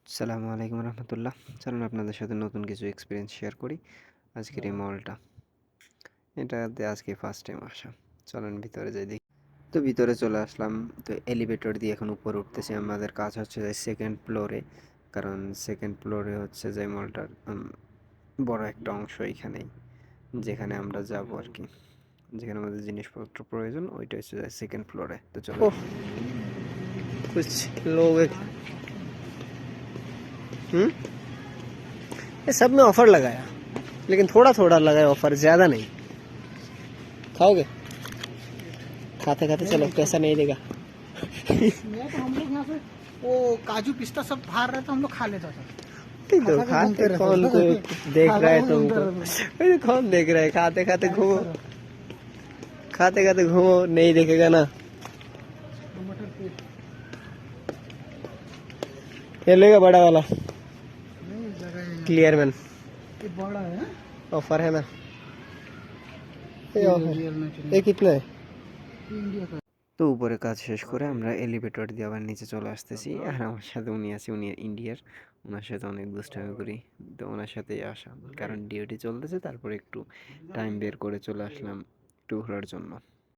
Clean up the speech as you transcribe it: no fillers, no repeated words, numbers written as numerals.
আসসালামু আলাইকুম রহমতুল্লাহ। চলুন আপনাদের সাথে নতুন কিছু এক্সপিরিয়েন্স শেয়ার করি। আজকের এই মলটা, এটাতে আজকে ফার্স্ট টাইম আসা। চলুন ভিতরে যাই দেখি। তো ভিতরে চলে আসলাম। তো এলিভেটর দিয়ে এখন উপরে উঠতেছি। আমাদের কাজ হচ্ছে যে সেকেন্ড ফ্লোরে, কারণ সেকেন্ড ফ্লোরে হচ্ছে যে মলটার বড় একটা অংশ এইখানেই, যেখানে আমরা যাব আর কি, যেখানে আমাদের জিনিসপত্র প্রয়োজন, ওইটা হচ্ছে যে সেকেন্ড ফ্লোরে। তো চলো। ओह कुछ लोग ये सब में ऑफर लगाया, लेकिन थोड़ा थोड़ा लगाया ऑफर, ज्यादा नहीं। खाओगे? खाते खाते चलो, पैसा नहीं देगा। नहीं तो हम लोग यहाँ से वो काजू पिस्ता सब बाहर रहता हम लोग खा लेता था। ठीक तो खा के खाते घूमते रहते कौन थे। को देख खा रहा है के घूमते तुमको? रहते अरे कौन देख रहा है? खाते खाते घूमो, खाते खाते घूमो, नहीं देखेगा ना। थे। मटर के ये लेगा बड़ा वाला नहीं जगह है यहाँ। क्लियर मैन, ये बड़ा है ऑफर है ना। ये ऑफर रियल में ये कितना है? ये इंडिया का তো উপরে কাজ শেষ করে আমরা এলিভেটর দিয়ে আবার নিচে চলে আসতেছি। আর আমার সাথে উনি আছে, উনি ইন্ডিয়ার। ওনার সাথে অনেক দুষ্টামি করি। তো ওনার সাথেই আসা, কারণ ডিউটি চলতেছে। তারপরে একটু টাইম বের করে চলে আসলাম একটু ঘোরার জন্য।